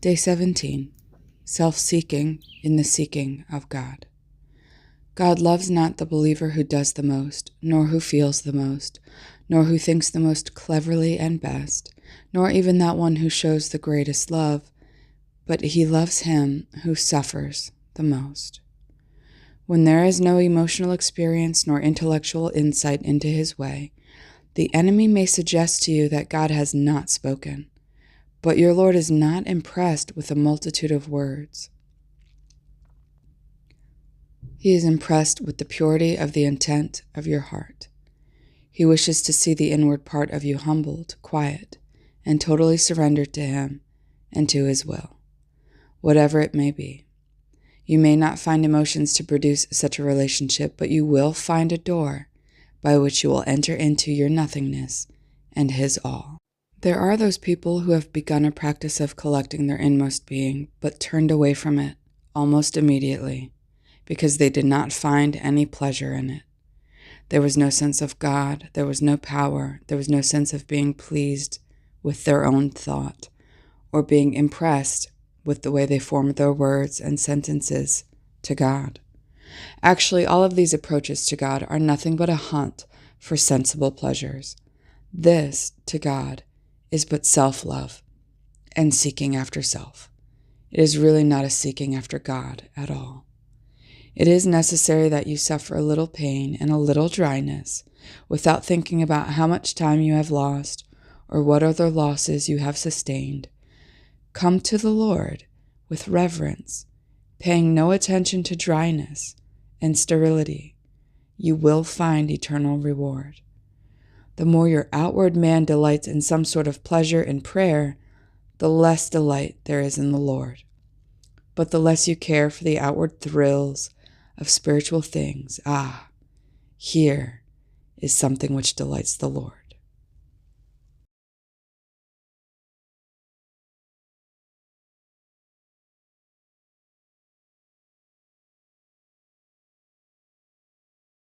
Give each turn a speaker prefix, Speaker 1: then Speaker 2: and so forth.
Speaker 1: Day 17. Self-seeking in the seeking of God. God loves not the believer who does the most, nor who feels the most, nor who thinks the most cleverly and best, nor even that one who shows the greatest love, but he loves him who suffers the most. When there is no emotional experience nor intellectual insight into his way, the enemy may suggest to you that God has not spoken. But your Lord is not impressed with a multitude of words. He is impressed with the purity of the intent of your heart. He wishes to see the inward part of you humbled, quiet, and totally surrendered to him and to his will, whatever it may be. You may not find emotions to produce such a relationship, but you will find a door by which you will enter into your nothingness and his all. There are those people who have begun a practice of collecting their inmost being, but turned away from it almost immediately, because they did not find any pleasure in it. There was no sense of God, there was no power, there was no sense of being pleased with their own thought, or being impressed with the way they formed their words and sentences to God. Actually, all of these approaches to God are nothing but a hunt for sensible pleasures. This, to God, is but self-love and seeking after self. It is really not a seeking after God at all. It is necessary that you suffer a little pain and a little dryness without thinking about how much time you have lost or what other losses you have sustained. Come to the Lord with reverence, paying no attention to dryness and sterility. You will find eternal reward. The more your outward man delights in some sort of pleasure in prayer, the less delight there is in the Lord. But the less you care for the outward thrills of spiritual things, here is something which delights the Lord.